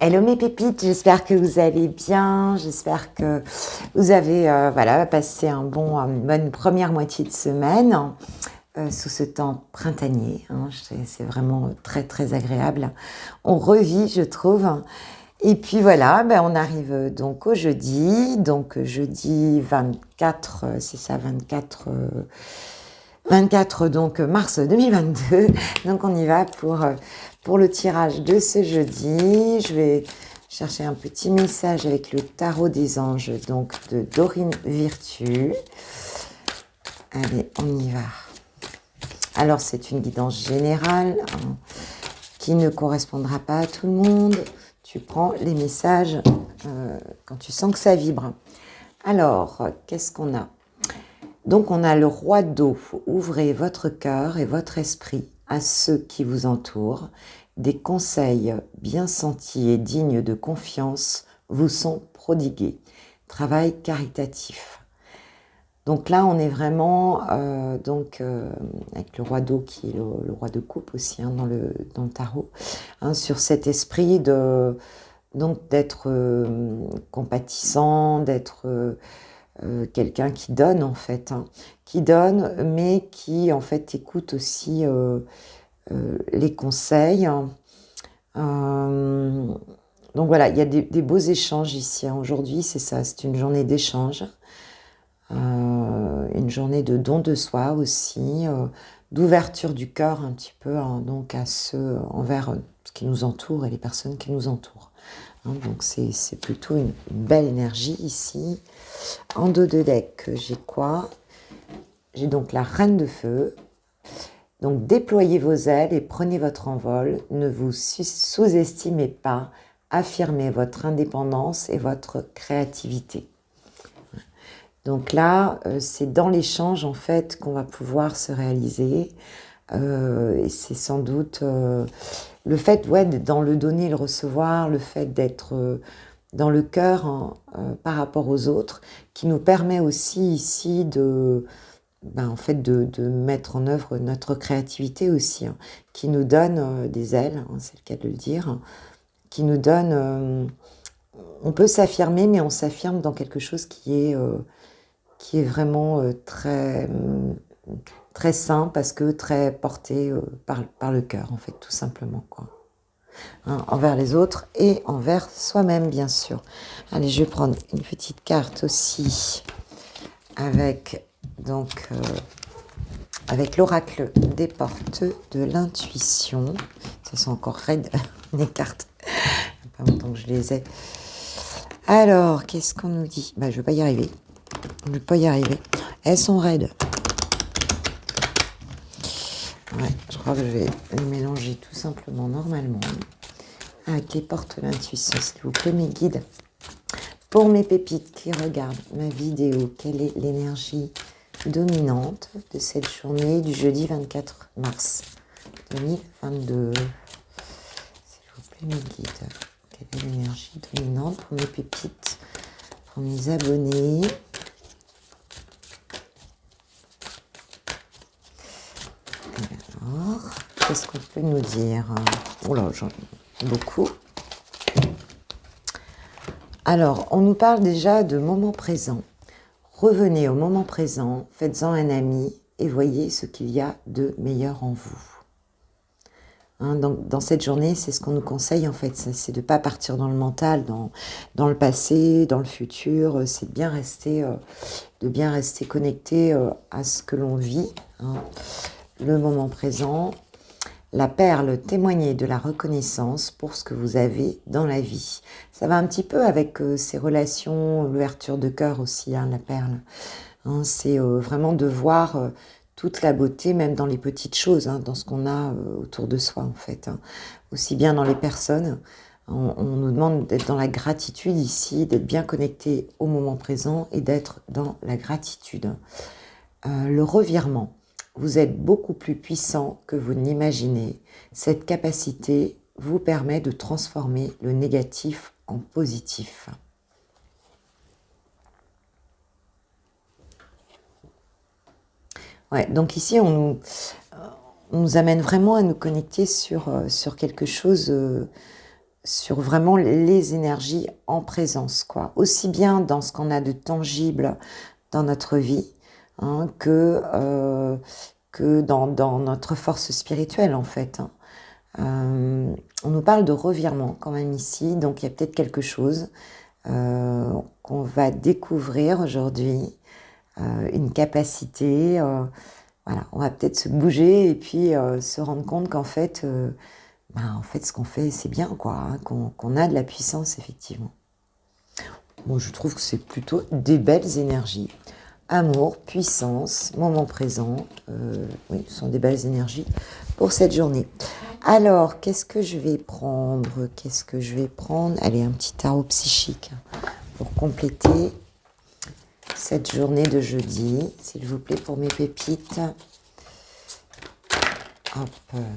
Hello mes pépites, j'espère que vous allez bien, j'espère que vous avez passé une bonne première moitié de semaine sous ce temps printanier, hein, c'est vraiment très très agréable. On revit, je trouve. Et puis voilà, on arrive donc au jeudi, jeudi 24, c'est ça, 24 donc mars 2022. Donc on y va pour le tirage de ce jeudi. Je vais chercher un petit message avec le tarot des anges donc de Dorine Virtue. Allez, on y va. Alors c'est une guidance générale qui ne correspondra pas à tout le monde. Tu prends les messages quand tu sens que ça vibre. Alors, qu'est-ce qu'on a ? Donc, on a le roi d'eau. Ouvrez votre cœur et votre esprit à ceux qui vous entourent. Des conseils bien sentis et dignes de confiance vous sont prodigués. Travail caritatif. Donc là, on est vraiment avec le roi d'eau qui est le roi de coupe aussi dans le tarot, sur cet esprit d'être compatissant, d'être quelqu'un qui donne en fait, qui donne, mais qui en fait écoute aussi les conseils. Donc voilà, il y a des beaux échanges ici. Aujourd'hui, c'est ça, c'est une journée d'échange. Une journée de don de soi aussi, d'ouverture du cœur un petit peu donc à ceux envers ce qui nous entoure et les personnes qui nous entourent. Donc c'est plutôt une belle énergie ici. En dos de deck, j'ai quoi ? J'ai donc la reine de feu. Donc déployez vos ailes et prenez votre envol. Ne vous sous-estimez pas. Affirmez votre indépendance et votre créativité. Donc là, c'est dans l'échange en fait qu'on va pouvoir se réaliser. Et c'est sans doute le fait d'être dans le donner et le recevoir, le fait d'être dans le cœur par rapport aux autres, qui nous permet aussi ici de mettre en œuvre notre créativité aussi, qui nous donne des ailes, c'est le cas de le dire, qui nous donne... on peut s'affirmer, mais on s'affirme dans quelque chose qui est vraiment très, très sain, parce que très porté par le cœur, en fait, tout simplement, quoi. Envers les autres et envers soi-même, bien sûr. Allez, je vais prendre une petite carte aussi avec l'oracle des portes de l'intuition. Ça sent encore raide, les cartes. Il n'y a pas longtemps que je les ai. Alors, qu'est-ce qu'on nous dit ? Je ne vais pas y arriver. Je ne vais pas y arriver. Elles sont raides. Ouais, je crois que je vais les mélanger tout simplement normalement avec les portes de l'intuition, s'il vous plaît, mes guides. Pour mes pépites qui regardent ma vidéo, quelle est l'énergie dominante de cette journée du jeudi 24 mars 2022 ? S'il vous plaît, mes guides, quelle est l'énergie dominante pour mes pépites, pour mes abonnés ? Alors, qu'est-ce qu'on peut nous dire ? Oh là, j'en ai beaucoup. Alors, on nous parle déjà de moment présent. Revenez au moment présent, faites-en un ami et voyez ce qu'il y a de meilleur en vous. Dans cette journée, c'est ce qu'on nous conseille en fait, c'est de ne pas partir dans le mental, dans le passé, dans le futur, c'est de bien rester connecté à ce que l'on vit, le moment présent. La perle, témoignez de la reconnaissance pour ce que vous avez dans la vie. Ça va un petit peu avec ces relations, l'ouverture de cœur aussi, la perle. C'est vraiment de voir toute la beauté, même dans les petites choses, dans ce qu'on a autour de soi en fait. Aussi bien dans les personnes. On nous demande d'être dans la gratitude ici, d'être bien connecté au moment présent et d'être dans la gratitude. Le revirement. Vous êtes beaucoup plus puissant que vous n'imaginez. Cette capacité vous permet de transformer le négatif en positif. Ouais, donc ici, on nous amène vraiment à nous connecter sur quelque chose sur vraiment les énergies en présence, quoi. Aussi bien dans ce qu'on a de tangible dans notre vie, hein, que dans notre force spirituelle, en fait. Hein. On nous parle de revirement quand même ici, donc il y a peut-être quelque chose qu'on va découvrir aujourd'hui, une capacité, voilà, on va peut-être se bouger et puis se rendre compte qu'en fait, en fait, ce qu'on fait, c'est bien, quoi, hein, qu'on a de la puissance, effectivement. Bon, je trouve que c'est plutôt des belles énergies. Amour, puissance, moment présent, oui, ce sont des belles énergies pour cette journée. Alors, qu'est-ce que je vais prendre? Qu'est-ce que je vais prendre? Allez, un petit tarot psychique pour compléter cette journée de jeudi, s'il vous plaît, pour mes pépites. Hop,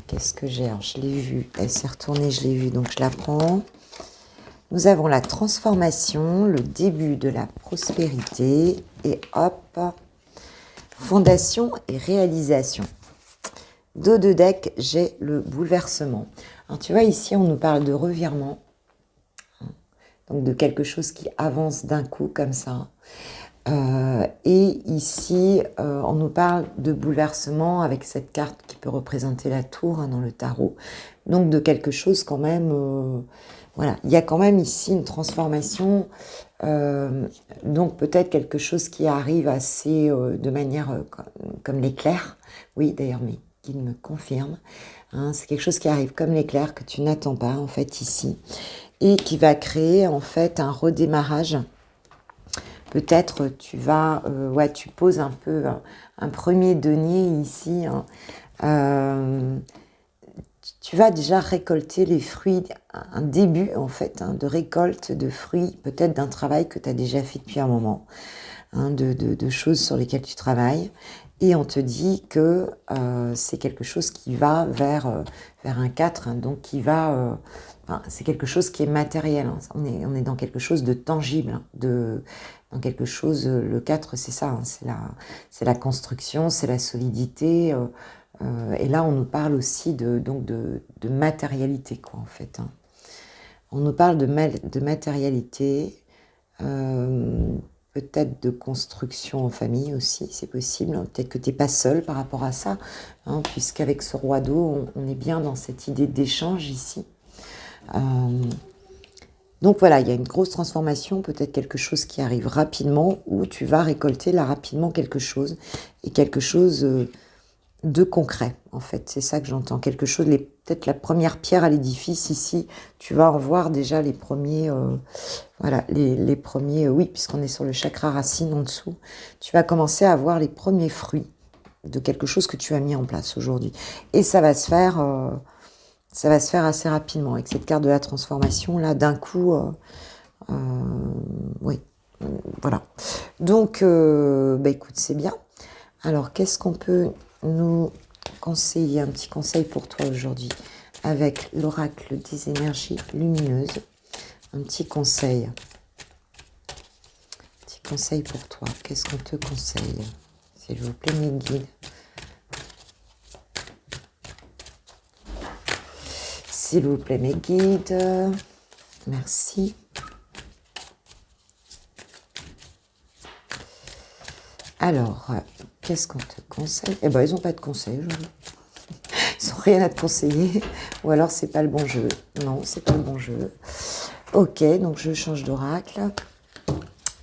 qu'est-ce que j'ai? Alors, je l'ai vue, elle s'est retournée, je l'ai vue, donc je la prends. Nous avons la transformation, le début de la prospérité, et hop, fondation et réalisation. Dos de deck, j'ai le bouleversement. Alors tu vois, ici, on nous parle de revirement, donc de quelque chose qui avance d'un coup comme ça. Et ici, on nous parle de bouleversement avec cette carte qui peut représenter la tour, hein, dans le tarot. Donc de quelque chose quand même... voilà, il y a quand même ici une transformation, donc peut-être quelque chose qui arrive assez de manière comme l'éclair. Oui, d'ailleurs, mais qu'il me confirme. Hein, c'est quelque chose qui arrive comme l'éclair que tu n'attends pas en fait ici et qui va créer en fait un redémarrage. Peut-être tu vas, ouais, tu poses un peu un premier denier ici. Hein, tu vas déjà récolter les fruits, un début en fait, hein, de récolte de fruits, peut-être d'un travail que tu as déjà fait depuis un moment, hein, de choses sur lesquelles tu travailles. Et on te dit que c'est quelque chose qui va vers un 4, hein, donc qui va... enfin, c'est quelque chose qui est matériel, hein, on est dans quelque chose de tangible, hein, dans quelque chose... le 4, c'est ça, hein, c'est la construction, c'est la solidité... et là, on nous parle aussi de matérialité, quoi, en fait. Hein. On nous parle de matérialité, peut-être de construction en famille aussi, c'est possible. Peut-être que tu n'es pas seul par rapport à ça, hein, puisqu'avec ce roi d'eau, on est bien dans cette idée d'échange ici. Donc voilà, il y a une grosse transformation, peut-être quelque chose qui arrive rapidement, où tu vas récolter là rapidement quelque chose, et quelque chose... de concret, en fait, c'est ça que j'entends, quelque chose, peut-être la première pierre à l'édifice ici, tu vas en voir déjà les premiers, voilà, les premiers, oui, puisqu'on est sur le chakra racine en dessous, tu vas commencer à voir les premiers fruits de quelque chose que tu as mis en place aujourd'hui, et ça va se faire assez rapidement, avec cette carte de la transformation, là, d'un coup, oui, voilà, donc, écoute, c'est bien. Alors, qu'est-ce qu'on peut nous conseiller, un petit conseil pour toi aujourd'hui avec l'oracle des énergies lumineuses, un petit conseil pour toi, qu'est-ce qu'on te conseille, s'il vous plaît, mes guides, s'il vous plaît, mes guides, merci. Alors, qu'est-ce qu'on te conseille? Eh ben, ils n'ont pas de conseil aujourd'hui. Ils n'ont rien à te conseiller. Ou alors, c'est pas le bon jeu. Non, c'est pas le bon jeu. Ok, donc je change d'oracle.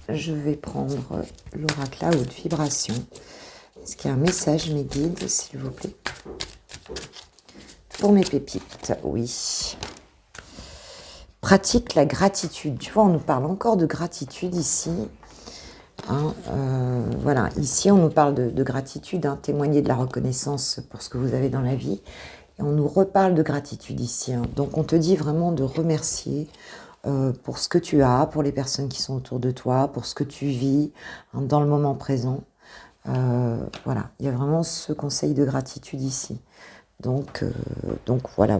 Je vais prendre l'oracle à haute vibration. Est-ce qu'il y a un message, mes guides, s'il vous plaît? Pour mes pépites, oui. Pratique la gratitude. Tu vois, on nous parle encore de gratitude ici. Hein, voilà, ici on nous parle de gratitude, hein, témoigner de la reconnaissance pour ce que vous avez dans la vie, et on nous reparle de gratitude ici, hein. Donc on te dit vraiment de remercier pour ce que tu as, pour les personnes qui sont autour de toi, pour ce que tu vis, hein, dans le moment présent. Voilà, il y a vraiment ce conseil de gratitude ici. Donc voilà.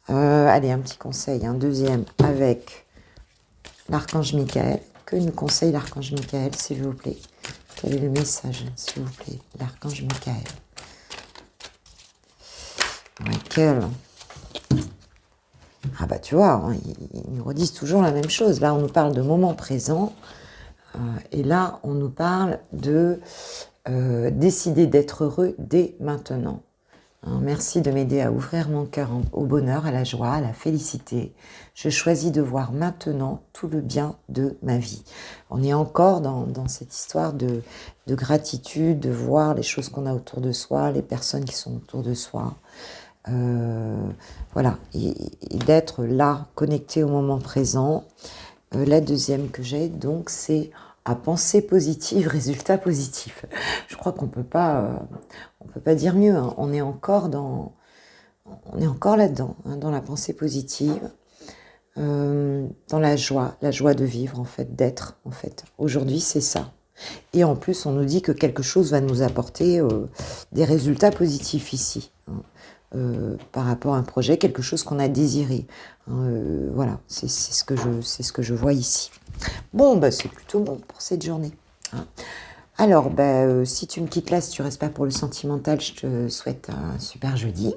Allez, un petit conseil, un deuxième avec l'archange Michael. Que nous conseille l'archange Michael, s'il vous plaît? Quel est le message, s'il vous plaît, l'archange Michael? Michael. Ah bah tu vois, hein, ils nous redisent toujours la même chose. Là, on nous parle de moment présent. Et là, on nous parle de décider d'être heureux dès maintenant. Hein, merci de m'aider à ouvrir mon cœur au bonheur, à la joie, à la félicité. Je choisis de voir maintenant tout le bien de ma vie. On est encore dans cette histoire de gratitude, de voir les choses qu'on a autour de soi, les personnes qui sont autour de soi. Voilà, et d'être là, connecté au moment présent. La deuxième que j'ai, donc, c'est à penser positive, résultat positif. Je crois qu'on peut pas dire mieux. Hein. On est encore là-dedans, hein, dans la pensée positive, dans la joie de vivre en fait, d'être en fait. Aujourd'hui, c'est ça. Et en plus, on nous dit que quelque chose va nous apporter des résultats positifs ici. Hein. Par rapport à un projet, quelque chose qu'on a désiré. Voilà, c'est ce que je vois ici. Bon, bah, c'est plutôt bon pour cette journée. Hein. Alors, bah, si tu me quittes là, si tu ne restes pas pour le sentimental, je te souhaite un super jeudi.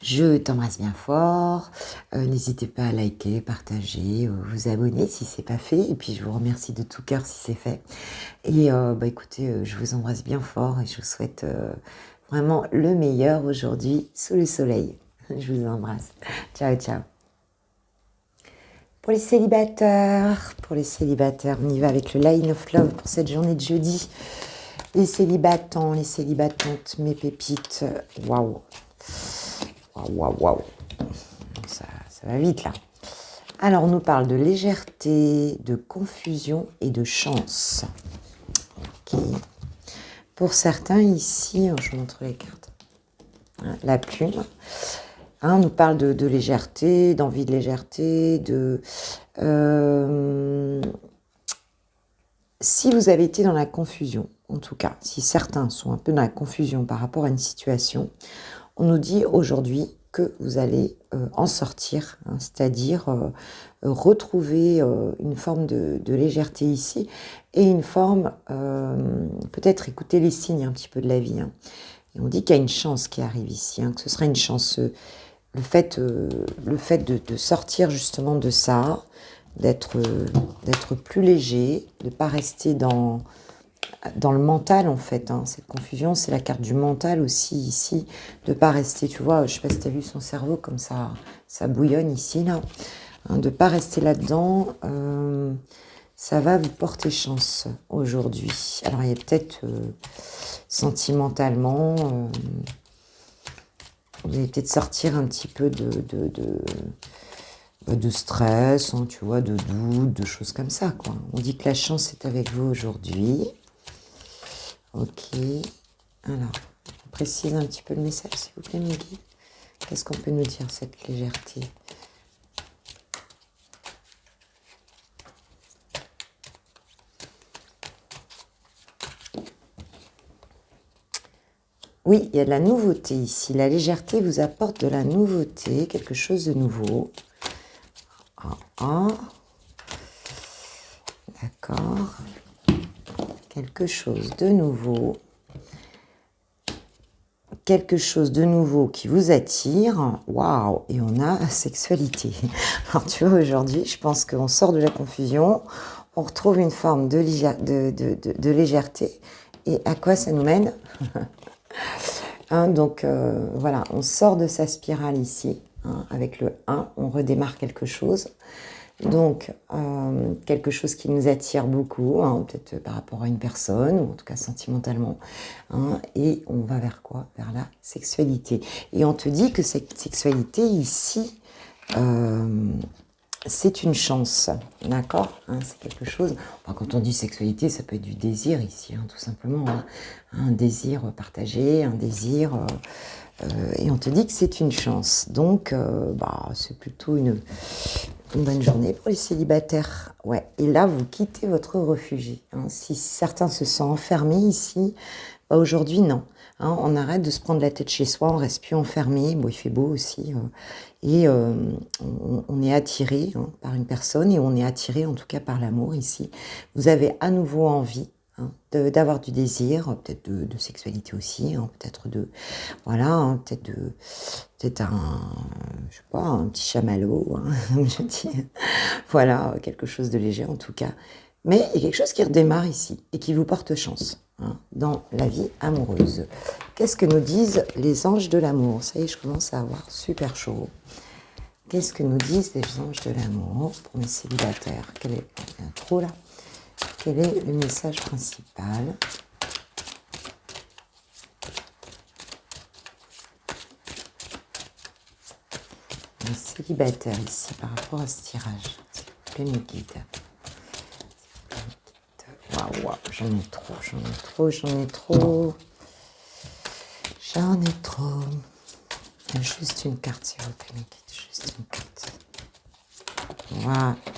Je t'embrasse bien fort. N'hésitez pas à liker, partager, vous abonner si ce n'est pas fait. Et puis, je vous remercie de tout cœur si c'est fait. Et bah, écoutez, je vous embrasse bien fort et je vous souhaite vraiment le meilleur aujourd'hui sous le soleil. Je vous embrasse. Ciao, ciao. Pour les célibataires, on y va avec le Line of Love pour cette journée de jeudi. Les célibatants, les célibatantes, mes pépites, waouh. Waouh. Ça va vite là. Alors, on nous parle de légèreté, de confusion et de chance. Ok. Pour certains ici, je vous montre les cartes. La plume. On nous parle de légèreté, d'envie de légèreté, si vous avez été dans la confusion, en tout cas, si certains sont un peu dans la confusion par rapport à une situation, on nous dit aujourd'hui que vous allez en sortir, hein, c'est-à-dire retrouver une forme de légèreté ici et une forme, peut-être écouter les signes un petit peu de la vie. Hein. Et on dit qu'il y a une chance qui arrive ici, hein, que ce sera une chance. Le fait de sortir justement de ça, d'être plus léger, de ne pas rester dans le mental en fait. Hein. Cette confusion, c'est la carte du mental aussi ici, de ne pas rester, tu vois, je ne sais pas si tu as vu son cerveau comme ça bouillonne ici, là. Hein, de ne pas rester là-dedans, ça va vous porter chance aujourd'hui. Alors il y a peut-être sentimentalement... vous allez peut-être sortir un petit peu de stress, hein, tu vois, de doute, de choses comme ça, quoi. On dit que la chance est avec vous aujourd'hui. Ok. Alors, on précise un petit peu le message, s'il vous plaît, mes guides. Qu'est-ce qu'on peut nous dire, cette légèreté ? Oui, il y a de la nouveauté ici. La légèreté vous apporte de la nouveauté, quelque chose de nouveau. D'accord. Quelque chose de nouveau. Quelque chose de nouveau qui vous attire. Waouh! Et on a la sexualité. Alors, tu vois, aujourd'hui, je pense qu'on sort de la confusion. On retrouve une forme de légèreté. Et à quoi ça nous mène? Hein, donc voilà, on sort de sa spirale ici, hein, avec le 1, on redémarre quelque chose. Donc, quelque chose qui nous attire beaucoup, hein, peut-être par rapport à une personne, ou en tout cas sentimentalement. Hein, et on va vers quoi? Vers la sexualité. Et on te dit que cette sexualité ici, c'est une chance, d'accord, hein, c'est quelque chose... Enfin, quand on dit sexualité, ça peut être du désir ici, hein, tout simplement. Hein, un désir partagé, un désir... et on te dit que c'est une chance. Donc, c'est plutôt une bonne journée pour les célibataires. Ouais. Et là, vous quittez votre refuge. Hein. Si certains se sentent enfermés ici, aujourd'hui, non. Hein, on arrête de se prendre la tête chez soi, on reste plus enfermé. Bon, il fait beau aussi. Et on est attiré, hein, par une personne et on est attiré en tout cas par l'amour ici. Vous avez à nouveau envie, hein, d'avoir du désir, peut-être de sexualité aussi, hein, peut-être de, voilà, hein, peut-être un, je sais pas, un petit chamallow, hein, comme je dis, voilà, quelque chose de léger en tout cas. Mais il y a quelque chose qui redémarre ici et qui vous porte chance, hein, dans la vie amoureuse. Qu'est-ce que nous disent les anges de l'amour? Ça y est, je commence à avoir super chaud. Qu'est-ce que nous disent les anges de l'amour pour mes célibataires? Il y a trop là. Quel est le message principal? Les célibataires ici par rapport à ce tirage. S'il vous plaît, mes guides. Waouh, j'en ai trop, j'en ai trop, j'en ai trop. J'en ai trop. Juste une carte, s'il vous plaît, mes guides. Juste une carte.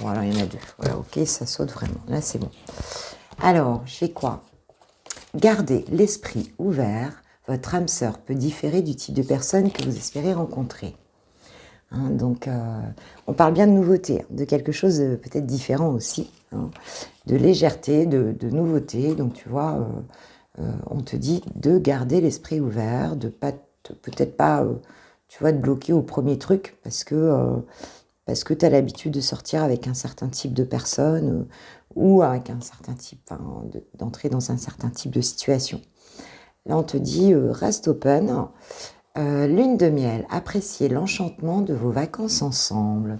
Voilà, il y en a deux. Voilà, ok, ça saute vraiment. Là, c'est bon. Alors, j'ai quoi? Gardez l'esprit ouvert. Votre âme sœur peut différer du type de personne que vous espérez rencontrer. Hein, donc, on parle bien de nouveauté, hein, de quelque chose de peut-être différent aussi, hein, de légèreté, de nouveauté. Donc, tu vois, on te dit de garder l'esprit ouvert, de pas peut-être pas, tu vois, de bloquer au premier truc parce que tu as l'habitude de sortir avec un certain type de personne ou avec un certain type, enfin, d'entrer dans un certain type de situation. Là, on te dit reste open. Lune de miel, appréciez l'enchantement de vos vacances ensemble.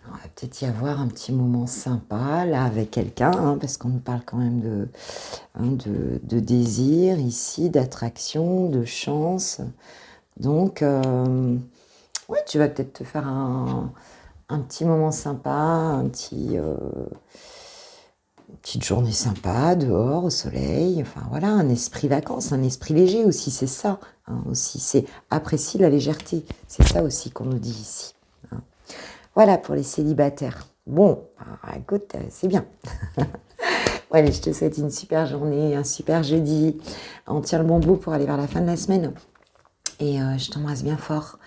Alors, il va peut-être y avoir un petit moment sympa là avec quelqu'un, hein, parce qu'on nous parle quand même de désir ici, d'attraction, de chance. Donc, ouais, tu vas peut-être te faire un petit moment sympa, petite journée sympa, dehors, au soleil, enfin voilà, un esprit vacances, un esprit léger aussi, c'est ça, hein, aussi, c'est apprécier la légèreté, c'est ça aussi qu'on nous dit ici. Hein. Voilà pour les célibataires. Bon, écoute, c'est bien. Ouais, allez, je te souhaite une super journée, un super jeudi. On tient le bon bout pour aller vers la fin de la semaine. Et je t'embrasse bien fort.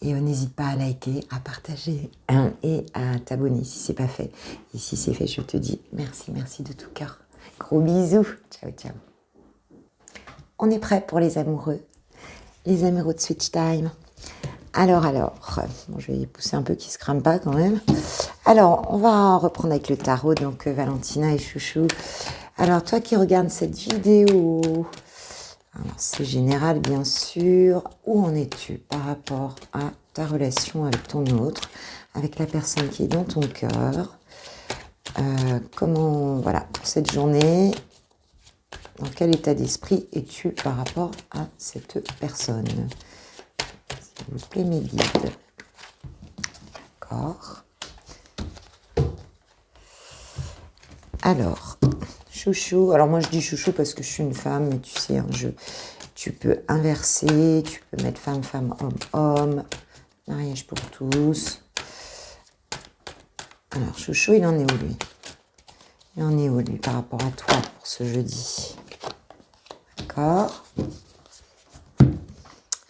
Et n'hésite pas à liker, à partager et à t'abonner si c'est pas fait. Et si c'est fait, je te dis merci de tout cœur. Gros bisous. Ciao, ciao. On est prêt pour les amoureux de Switch Time. Alors, bon, je vais pousser un peu qu'il se crame pas quand même. Alors, on va reprendre avec le tarot, donc Valentina et Chouchou. Alors, toi qui regardes cette vidéo, alors, c'est général, bien sûr. Où en es-tu par rapport à ta relation avec ton autre, avec la personne qui est dans ton cœur? Comment, voilà, pour cette journée, dans quel état d'esprit es-tu par rapport à cette personne? S'il vous plaît, mes guides. D'accord. Alors, chouchou. Alors moi je dis chouchou parce que je suis une femme, mais tu sais, hein, tu peux inverser, tu peux mettre femme, femme, homme, homme. Mariage pour tous. Alors chouchou, il en est où lui? Il en est où lui par rapport à toi pour ce jeudi? D'accord.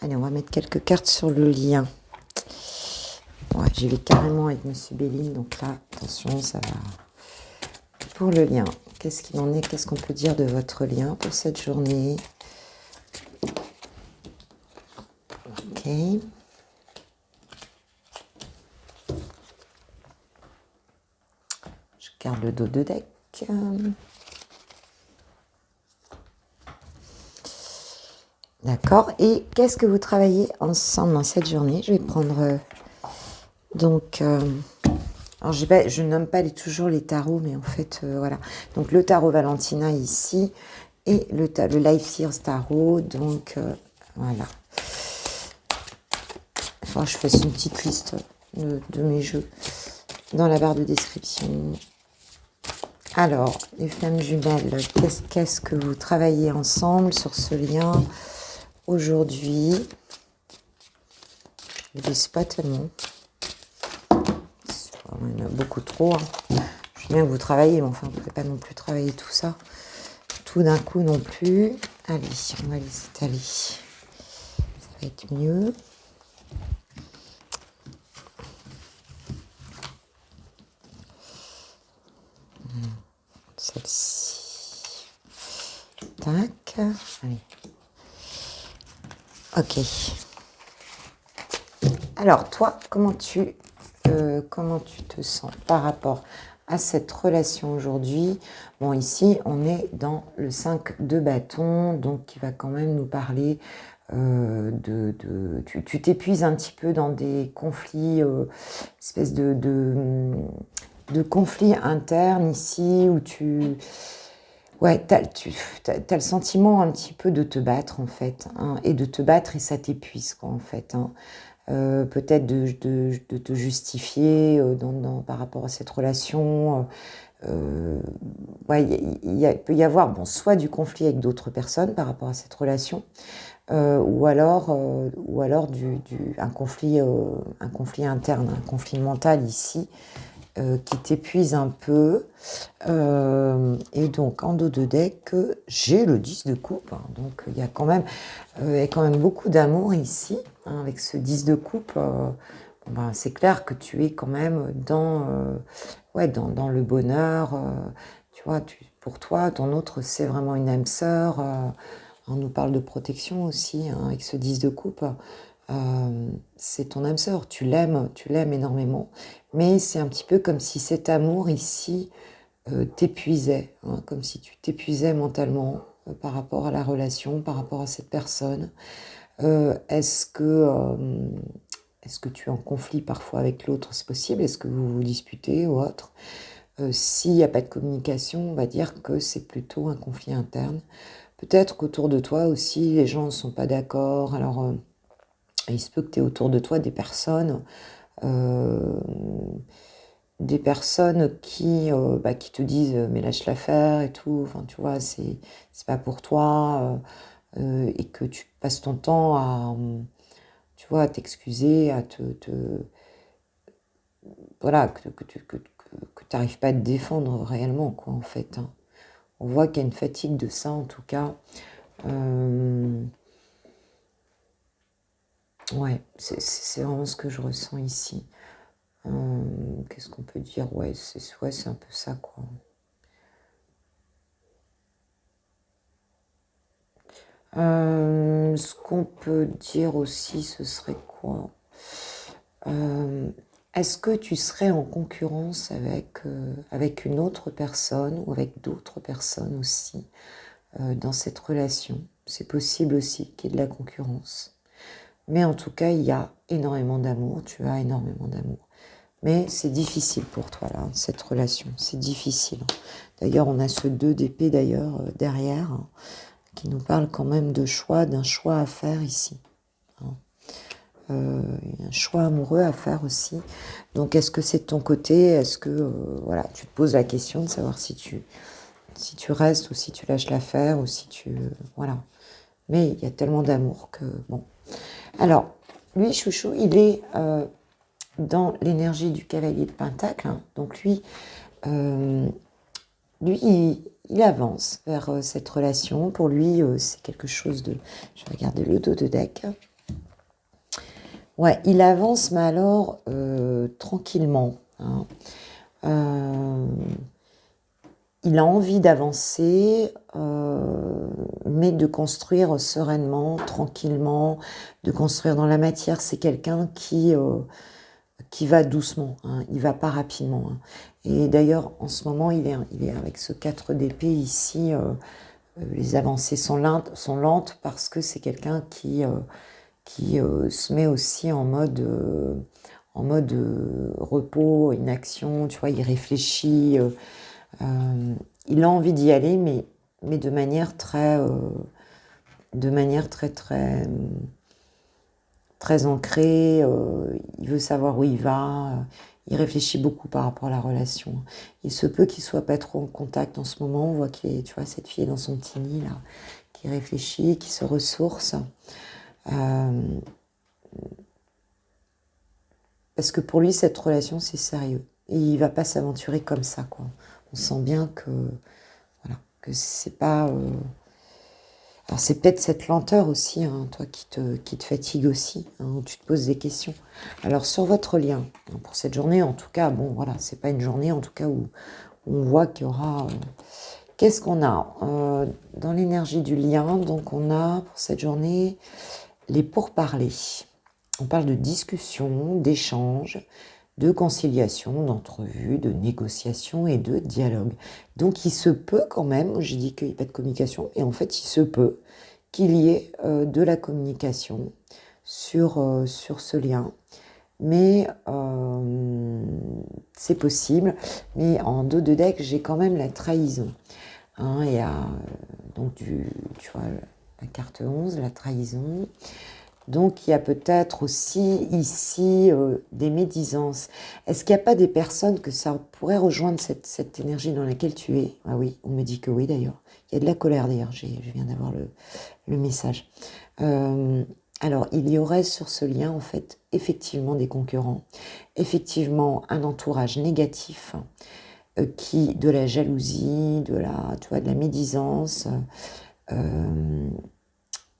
Allez, on va mettre quelques cartes sur le lien. Ouais, j'y vais carrément avec Monsieur Béline, donc là, attention, ça va. Pour le lien, qu'est-ce qu'il en est? Qu'est-ce qu'on peut dire de votre lien pour cette journée? Ok. Je garde le dos de deck. D'accord. Et qu'est-ce que vous travaillez ensemble dans cette journée? Je vais prendre alors je nomme pas toujours les tarots, mais en fait, voilà. Donc le tarot Valentina ici et le Life Seers Tarot. Donc voilà. Il faudra que je fasse une petite liste de mes jeux dans la barre de description. Alors, les flammes jumelles, qu'est-ce que vous travaillez ensemble sur ce lien aujourd'hui? Je ne dis pas tellement. Il y en a beaucoup trop. Hein. Je sais bien que vous travaillez, mais enfin, vous ne pouvez pas non plus travailler tout ça. Tout d'un coup non plus. Allez, on va les étaler. Ça va être mieux. Celle-ci. Tac. Allez. Ok. Alors, toi, comment tu te sens par rapport à cette relation aujourd'hui? Bon, ici, on est dans le 5 de bâton, donc qui va quand même nous parler tu t'épuises un petit peu dans des conflits, espèce de conflits internes ici, où ouais, t'as le sentiment un petit peu de te battre, en fait, hein, et de te battre, et ça t'épuise, quoi, en fait, hein. Peut-être de te justifier par rapport à cette relation. Ouais, il peut y avoir soit du conflit avec d'autres personnes par rapport à cette relation, ou alors un conflit interne, un conflit mental ici, qui t'épuise un peu. Et donc, en dos de deck, j'ai le 10 de coupe, hein. Donc, il y a quand même beaucoup d'amour ici, hein, avec ce 10 de coupe. C'est clair que tu es quand même dans le bonheur. Tu vois, pour toi, ton autre, c'est vraiment une âme sœur. On nous parle de protection aussi, hein, avec ce 10 de coupe. C'est ton âme sœur, tu l'aimes énormément. Mais c'est un petit peu comme si cet amour ici t'épuisait, hein, comme si tu t'épuisais mentalement par rapport à la relation, par rapport à cette personne. Est-ce que tu es en conflit parfois avec l'autre? C'est possible. Est-ce que vous vous disputez ou autre? S'il n'y a pas de communication, on va dire que c'est plutôt un conflit interne. Peut-être qu'autour de toi aussi, les gens ne sont pas d'accord. Alors, il se peut que tu aies autour de toi des personnes qui te disent mais lâche l'affaire et tout. Enfin, tu vois, c'est pas pour toi. Et que tu passes ton temps tu vois, à t'excuser, à voilà, que tu n'arrives pas à te défendre réellement, quoi, en fait, hein. On voit qu'il y a une fatigue de ça, en tout cas. Ouais, c'est vraiment ce que je ressens ici. Qu'est-ce qu'on peut dire? Ouais, c'est un peu ça, quoi. Ce qu'on peut dire aussi, ce serait quoi? Est-ce que tu serais en concurrence avec une autre personne ou avec d'autres personnes aussi dans cette relation? C'est possible aussi qu'il y ait de la concurrence. Mais en tout cas, il y a énormément d'amour, tu as énormément d'amour. Mais c'est difficile pour toi, là, cette relation. C'est difficile. D'ailleurs, on a ce 2 d'épée, d'ailleurs, derrière, hein, qui nous parle quand même d'un choix à faire ici. Il y a un choix amoureux à faire aussi. Donc, est-ce que c'est de ton côté? Est-ce que, voilà, tu te poses la question de savoir si tu restes ou si tu lâches l'affaire ou si tu... voilà. Mais il y a tellement d'amour que, bon. Alors, lui, Chouchou, il est dans l'énergie du cavalier de Pentacle, hein. Donc, lui, il avance vers cette relation. Pour lui, c'est quelque chose de... Je vais regarder le dos de deck. Ouais, il avance, mais alors tranquillement, hein. Il a envie d'avancer, mais de construire sereinement, tranquillement, de construire dans la matière. C'est quelqu'un qui va doucement, hein, il va pas rapidement, hein. Et d'ailleurs, en ce moment, il est avec ce 4 d'épée ici. Les avancées sont lentes parce que c'est quelqu'un qui se met aussi en mode repos, inaction, tu vois, il réfléchit, il a envie d'y aller, mais de manière très très très ancrée. Il veut savoir où il va, il réfléchit beaucoup par rapport à la relation. Il se peut qu'il soit pas trop en contact en ce moment. On voit qu'il est, tu vois, cette fille est dans son petit nid là, qui réfléchit, qui se ressource. Parce que pour lui, cette relation, c'est sérieux. Et il va pas s'aventurer comme ça, quoi. On sent bien que, voilà, que c'est pas... Alors, c'est peut-être cette lenteur aussi, hein, toi, qui te fatigue aussi, hein, où tu te poses des questions. Alors, sur votre lien, hein, pour cette journée, en tout cas, bon, voilà, c'est pas une journée, en tout cas, où on voit qu'il y aura Qu'est-ce qu'on a dans l'énergie du lien? Donc on a pour cette journée les pourparlers. On parle de discussion, d'échange, de conciliation, d'entrevue, de négociation et de dialogue. Donc il se peut quand même, j'ai dit qu'il n'y a pas de communication, et en fait il se peut qu'il y ait de la communication sur ce lien. Mais c'est possible. Mais en dos de deck, j'ai quand même la trahison. Hein, il y a donc tu vois, la carte 11, la trahison. Donc il y a peut-être aussi ici des médisances. Est-ce qu'il n'y a pas des personnes que ça pourrait rejoindre cette énergie dans laquelle tu es? Ah oui, on me dit que oui d'ailleurs. Il y a de la colère d'ailleurs, je viens d'avoir le message. Alors, il y aurait sur ce lien, en fait, effectivement des concurrents, effectivement un entourage négatif, de la jalousie, de la médisance.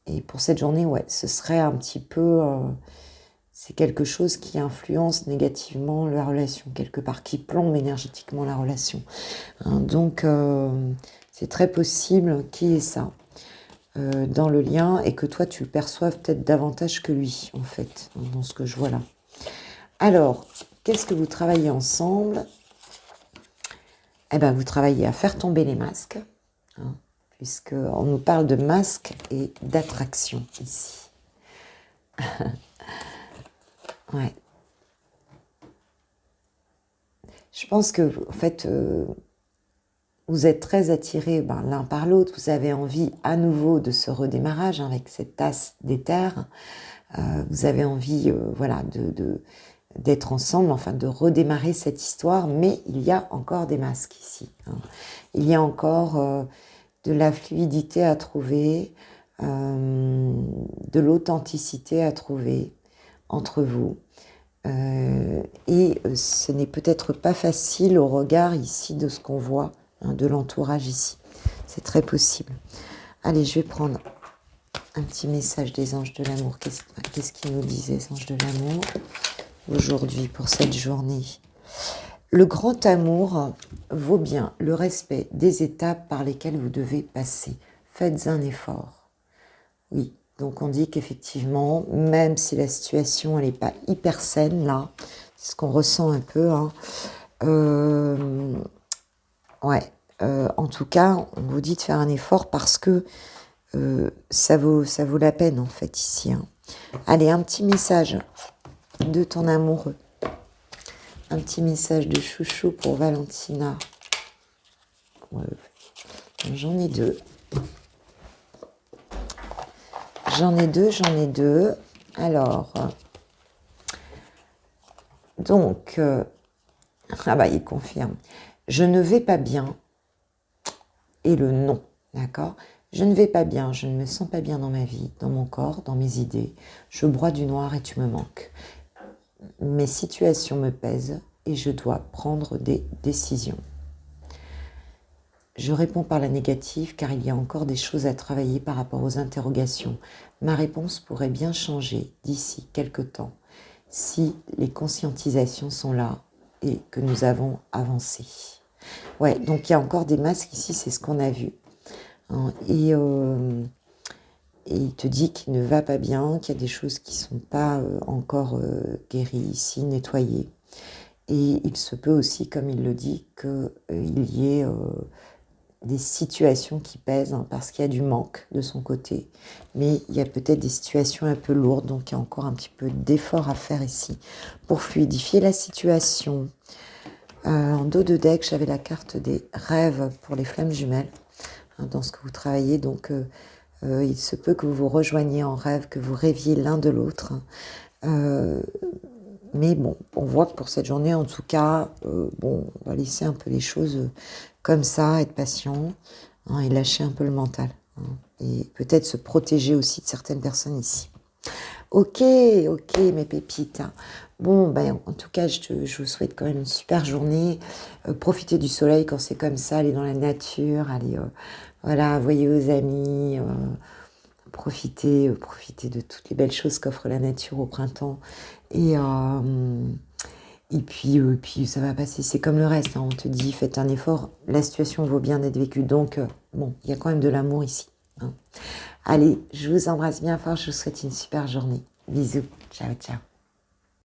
Et pour cette journée, ouais, ce serait un petit peu... c'est quelque chose qui influence négativement la relation, quelque part, qui plombe énergétiquement la relation. Hein, donc, c'est très possible qu'il y ait ça. Dans le lien et que toi tu le perçoives peut-être davantage que lui en fait, dans ce que je vois là. Alors, qu'est-ce que vous travaillez ensemble? Eh bien, vous travaillez à faire tomber les masques, hein, puisqu'on nous parle de masques et d'attraction ici. Ouais. Je pense que, en fait, vous êtes très attirés l'un par l'autre, vous avez envie à nouveau de ce redémarrage hein, avec cette tasse d'éther, vous avez envie voilà, d'être ensemble, enfin de redémarrer cette histoire, mais il y a encore des masques ici. Hein. Il y a encore de la fluidité à trouver, de l'authenticité à trouver entre vous. Et ce n'est peut-être pas facile au regard ici de ce qu'on voit, hein, de l'entourage ici. C'est très possible. Allez, je vais prendre un petit message des anges de l'amour. Qu'est-ce qu'ils nous disent les anges de l'amour aujourd'hui pour cette journée? Le grand amour vaut bien le respect des étapes par lesquelles vous devez passer. Faites un effort. Oui. Donc on dit qu'effectivement, même si la situation elle n'est pas hyper saine là, c'est ce qu'on ressent un peu. Hein, ouais. En tout cas, on vous dit de faire un effort parce que ça vaut la peine en fait ici. Hein. Allez, un petit message de ton amoureux. Un petit message de chouchou pour Valentina. Ouais. J'en ai deux. J'en ai deux. Alors, donc, ah bah il confirme. Je ne vais pas bien. Et le non, d'accord? Je ne vais pas bien, je ne me sens pas bien dans ma vie, dans mon corps, dans mes idées. Je broie du noir et tu me manques. Mes situations me pèsent et je dois prendre des décisions. Je réponds par la négative car il y a encore des choses à travailler par rapport aux interrogations. Ma réponse pourrait bien changer d'ici quelque temps si les conscientisations sont là et que nous avons avancé. Ouais, donc il y a encore des masques ici, c'est ce qu'on a vu. Hein, et il te dit qu'il ne va pas bien, qu'il y a des choses qui ne sont pas encore guéries ici, nettoyées. Et il se peut aussi, comme il le dit, qu'il y ait des situations qui pèsent, hein, parce qu'il y a du manque de son côté. Mais il y a peut-être des situations un peu lourdes, donc il y a encore un petit peu d'effort à faire ici pour fluidifier la situation. En dos de deck, j'avais la carte des rêves pour les flammes jumelles, hein, dans ce que vous travaillez. Donc, il se peut que vous vous rejoigniez en rêve, que vous rêviez l'un de l'autre. Mais bon, on voit que pour cette journée, en tout cas, bon, on va laisser un peu les choses comme ça, être patient, hein, et lâcher un peu le mental. Hein, et peut-être se protéger aussi de certaines personnes ici. Ok, mes pépites. Bon, ben, en tout cas, je vous souhaite quand même une super journée. Profitez du soleil quand c'est comme ça, allez dans la nature, allez, voilà, voyez vos amis, profitez de toutes les belles choses qu'offre la nature au printemps. Et puis ça va passer, c'est comme le reste, hein. On te dit, faites un effort, la situation vaut bien d'être vécue. Donc, bon, il y a quand même de l'amour ici, hein. Allez, je vous embrasse bien fort, je vous souhaite une super journée. Bisous, ciao, ciao.